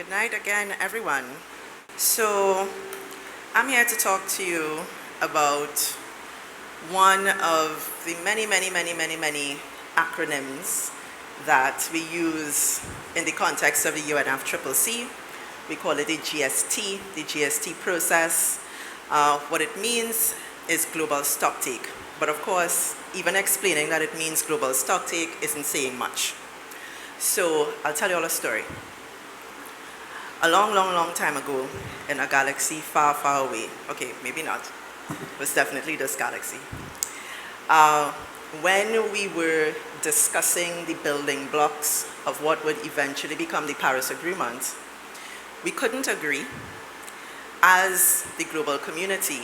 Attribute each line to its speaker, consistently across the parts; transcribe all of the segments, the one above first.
Speaker 1: Good night again, everyone. So, I'm here to talk to you about one of the many acronyms that we use in the context of the UNFCCC. We call it the GST process. What it means is global stocktake. But of course, even explaining that it means global stocktake isn't saying much. So I'll tell you all a story. A long time ago, in a galaxy far away, okay, maybe not, it was definitely this galaxy, when we were discussing the building blocks of what would eventually become the Paris Agreement, we couldn't agree as the global community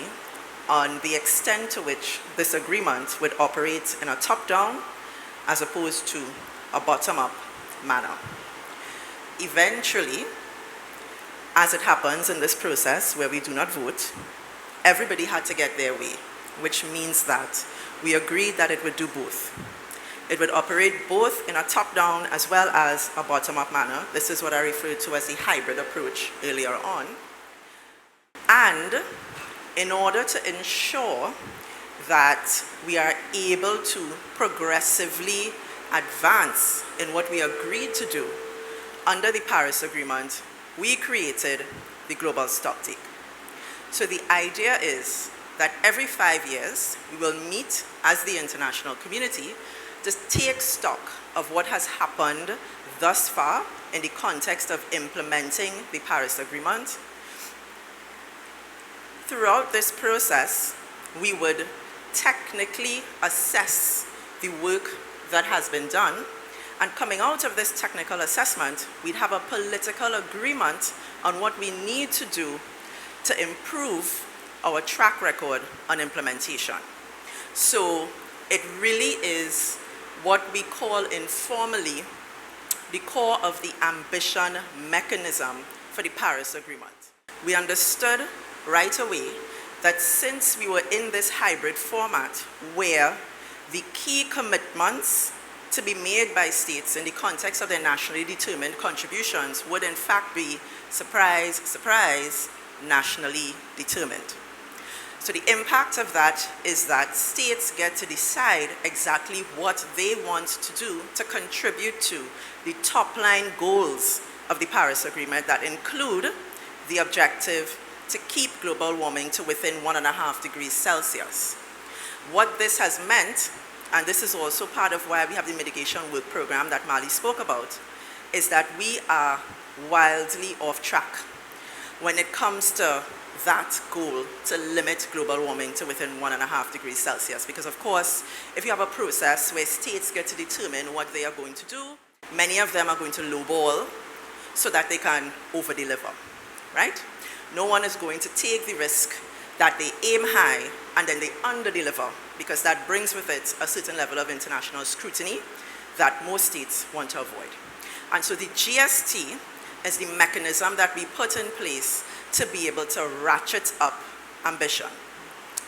Speaker 1: on the extent to which this agreement would operate in a top-down as opposed to a bottom-up manner. Eventually, as it happens in this process where we do not vote, everybody had to get their way, which means that we agreed that it would do both. It would operate both in a top-down as well as a bottom-up manner. This is what I referred to as the hybrid approach earlier on. And in order to ensure that we are able to progressively advance in what we agreed to do under the Paris Agreement, we created the global stocktake. So the idea is that every 5 years, we will meet as the international community to take stock of what has happened thus far in the context of implementing the Paris Agreement. Throughout this process, we would technically assess the work that has been done. And coming out of this technical assessment, we'd have a political agreement on what we need to do to improve our track record on implementation. So it really is what we call informally the core of the ambition mechanism for the Paris Agreement. We understood right away that since we were in this hybrid format where the key commitments to be made by states in the context of their nationally determined contributions would in fact be, surprise, surprise, nationally determined. So the impact of that is that states get to decide exactly what they want to do to contribute to the top line goals of the Paris Agreement that include the objective to keep global warming to within 1.5 degrees Celsius. What this has meant, and this is also part of why we have the mitigation work program that Mali spoke about, is that we are wildly off track when it comes to that goal to limit global warming to within 1.5 degrees Celsius. Because of course, if you have a process where states get to determine what they are going to do, many of them are going to lowball so that they can over-deliver, right? No one is going to take the risk that they aim high and then they under-deliver, because that brings with it a certain level of international scrutiny that most states want to avoid. And so the GST is the mechanism that we put in place to be able to ratchet up ambition.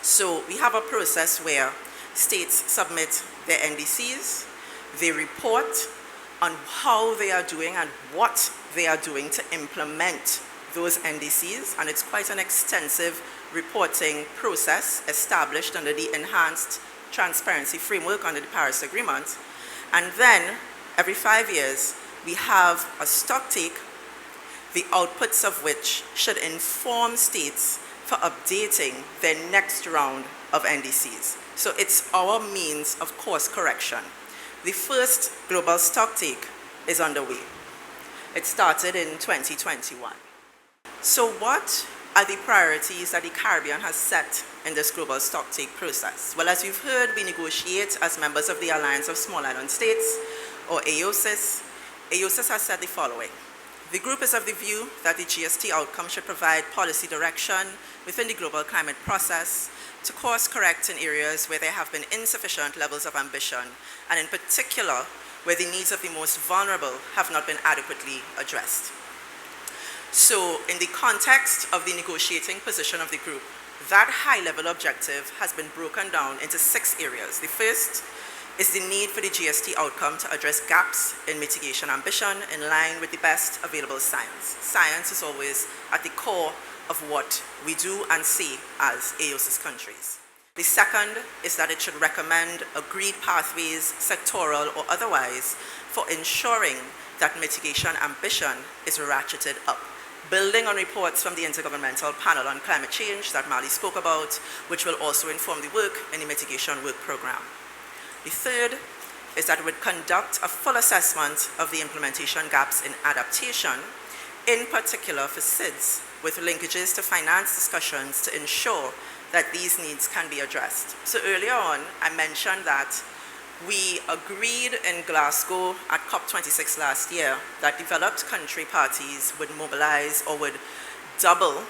Speaker 1: So we have a process where states submit their NDCs, they report on how they are doing and what they are doing to implement those NDCs, and it's quite an extensive reporting process established under the enhanced transparency framework under the Paris Agreement. And then every 5 years, we have a stocktake, the outputs of which should inform states for updating their next round of NDCs. So it's our means of course correction. The first global stocktake is underway. It started in 2021. So what are the priorities that the Caribbean has set in this global stocktake process? Well, as you've heard, we negotiate as members of the Alliance of Small Island States, or AOSIS. AOSIS has said the following: the group is of the view that the GST outcome should provide policy direction within the global climate process to course correct in areas where there have been insufficient levels of ambition, and in particular, where the needs of the most vulnerable have not been adequately addressed. So in the context of the negotiating position of the group, that high-level objective has been broken down into 6 areas. The first is the need for the GST outcome to address gaps in mitigation ambition in line with the best available science. Science is always at the core of what we do and see as AOSIS countries. The second is that it should recommend agreed pathways, sectoral or otherwise, for ensuring that mitigation ambition is ratcheted up, building on reports from the Intergovernmental Panel on Climate Change that Mali spoke about, which will also inform the work in the mitigation work program. The third is that it would conduct a full assessment of the implementation gaps in adaptation, in particular for SIDS, with linkages to finance discussions to ensure that these needs can be addressed. So earlier on, I mentioned that we agreed in Glasgow at COP26 last year that developed country parties would mobilize or would double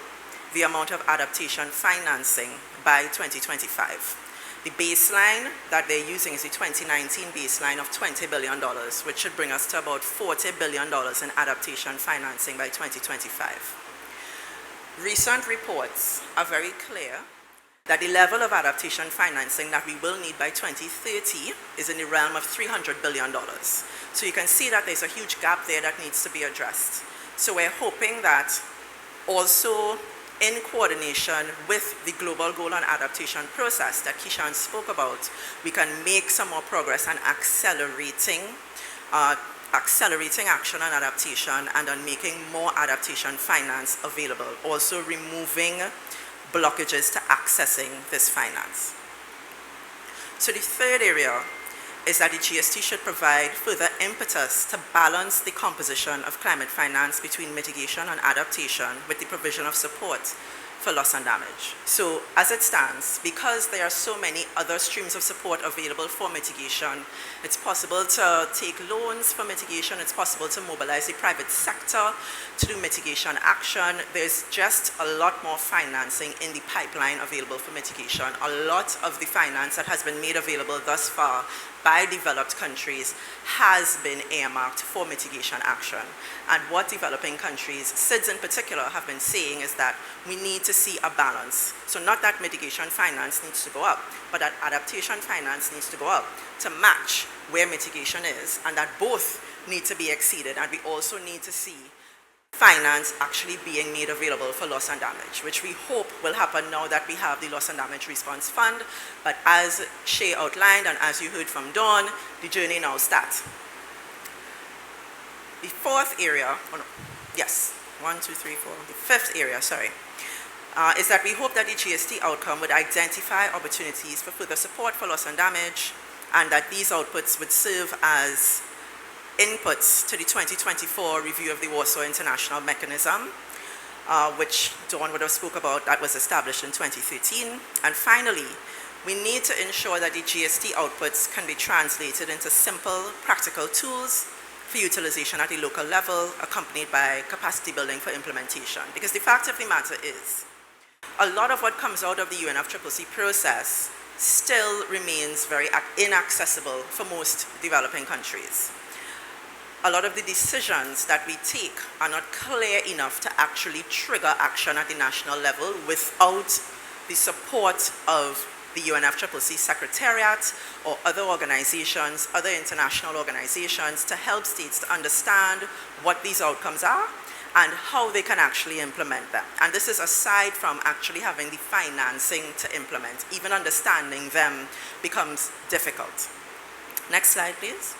Speaker 1: the amount of adaptation financing by 2025. The baseline that they're using is the 2019 baseline of $20 billion, which should bring us to about $40 billion in adaptation financing by 2025. Recent reports are very clear that the level of adaptation financing that we will need by 2030 is in the realm of $300 billion. So you can see that there's a huge gap there that needs to be addressed. So we're hoping that also in coordination with the global goal on adaptation process that Kishan spoke about, we can make some more progress on accelerating action on adaptation and on making more adaptation finance available, also removing blockages to accessing this finance. So the third area is that the GST should provide further impetus to balance the composition of climate finance between mitigation and adaptation with the provision of support for loss and damage. So as it stands, because there are so many other streams of support available for mitigation, it's possible to take loans for mitigation, it's possible to mobilize the private sector to do mitigation action. There's just a lot more financing in the pipeline available for mitigation. A lot of the finance that has been made available thus far by developed countries has been earmarked for mitigation action. And what developing countries, SIDS in particular, have been saying is that we need to see a balance. So not that mitigation finance needs to go up, but that adaptation finance needs to go up to match where mitigation is, and that both need to be exceeded. And we also need to see finance actually being made available for loss and damage, which we hope will happen now that we have the Loss and Damage Response Fund. But as Shay outlined and as you heard from Dawn, the journey now starts. The fourth area, the fifth area, is that we hope that the GST outcome would identify opportunities for further support for loss and damage, and that these outputs would serve as inputs to the 2024 review of the Warsaw International Mechanism, which Dawn would have spoke about, that was established in 2013. And finally, we need to ensure that the GST outputs can be translated into simple, practical tools for utilization at the local level, accompanied by capacity building for implementation. Because the fact of the matter is, a lot of what comes out of the UNFCCC process still remains very inaccessible for most developing countries. A lot of the decisions that we take are not clear enough to actually trigger action at the national level without the support of the UNFCCC Secretariat or other organizations, other international organizations, to help states to understand what these outcomes are and how they can actually implement them. And this is aside from actually having the financing to implement. Even understanding them becomes difficult. Next slide, please.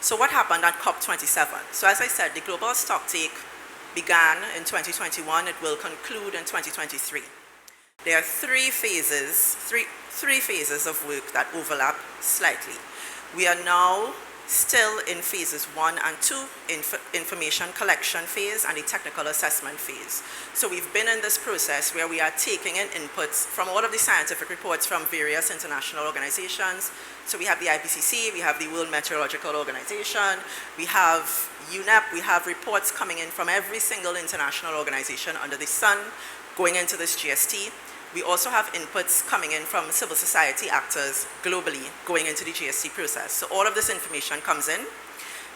Speaker 1: So what happened at COP27? So as I said, the global stocktake began in 2021. It will conclude in 2023. There are three phases of work that overlap slightly. We are now still in phases 1 and 2, information collection phase and the technical assessment phase. So we've been in this process where we are taking in inputs from all of the scientific reports from various international organizations. So we have the IPCC, we have the World Meteorological Organization, we have UNEP, we have reports coming in from every single international organization under the sun going into this GST. We also have inputs coming in from civil society actors globally going into the GST process. So all of this information comes in.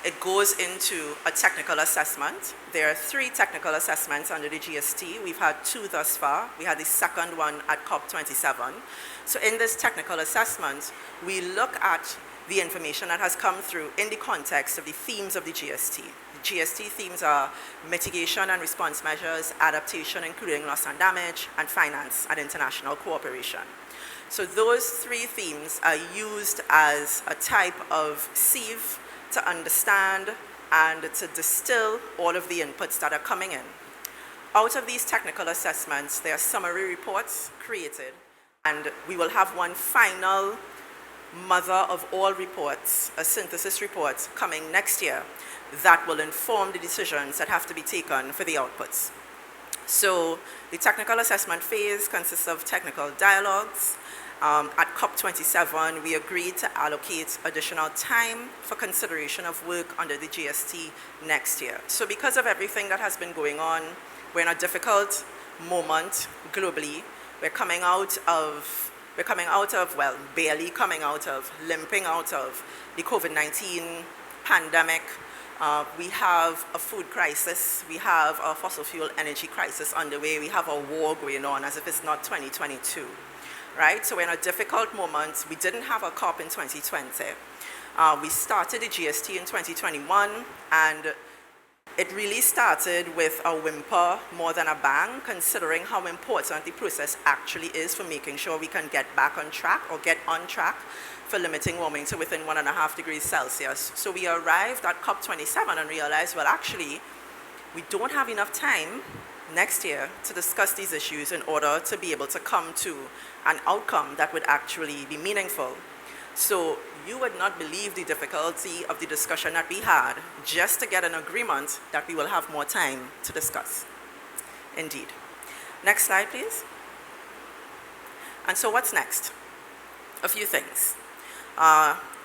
Speaker 1: It goes into a technical assessment. There are 3 technical assessments under the GST. We've had 2 thus far. We had the second one at COP27. So in this technical assessment, we look at the information that has come through in the context of the themes of the GST. The GST themes are mitigation and response measures, adaptation, including loss and damage, and finance and international cooperation. So those 3 themes are used as a type of sieve to understand and to distill all of the inputs that are coming in. Out of these technical assessments, there are summary reports created, and we will have one final mother of all reports, a synthesis report, coming next year that will inform the decisions that have to be taken for the outputs. So the technical assessment phase consists of technical dialogues. At COP27, we agreed to allocate additional time for consideration of work under the GST next year. So because of everything that has been going on, we're in a difficult moment globally. We're coming out of, well, barely coming out of, limping out of the COVID-19 pandemic. We have a food crisis. We have a fossil fuel energy crisis underway. We have a war going on as if it's not 2022. Right? So we're in a difficult moment. We didn't have a COP in 2020. We started the GST in 2021, and it really started with a whimper more than a bang, considering how important the process actually is for making sure we can get back on track or get on track for limiting warming to within 1.5 degrees Celsius. So we arrived at COP27 and realized, well, actually, we don't have enough time next year to discuss these issues in order to be able to come to an outcome that would actually be meaningful. So you would not believe the difficulty of the discussion that we had just to get an agreement that we will have more time to discuss. Indeed. Next slide, please. And so what's next? A few things.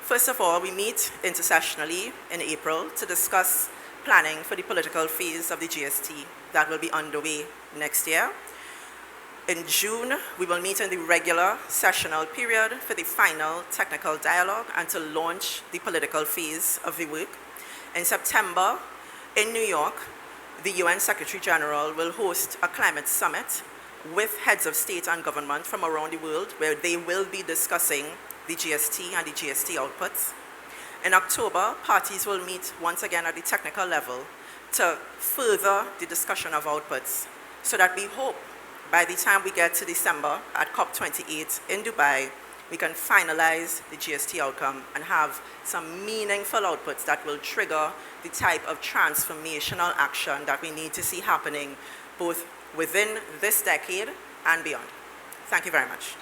Speaker 1: First of all, we meet intersessionally in April to discuss planning for the political phase of the GST that will be underway next year. In June, we will meet in the regular sessional period for the final technical dialogue and to launch the political phase of the work. In September, in New York, the UN Secretary General will host a climate summit with heads of state and government from around the world, where they will be discussing the GST and the GST outputs. In October, parties will meet once again at the technical level to further the discussion of outputs, so that we hope by the time we get to December at COP28 in Dubai, we can finalize the GST outcome and have some meaningful outputs that will trigger the type of transformational action that we need to see happening both within this decade and beyond. Thank you very much.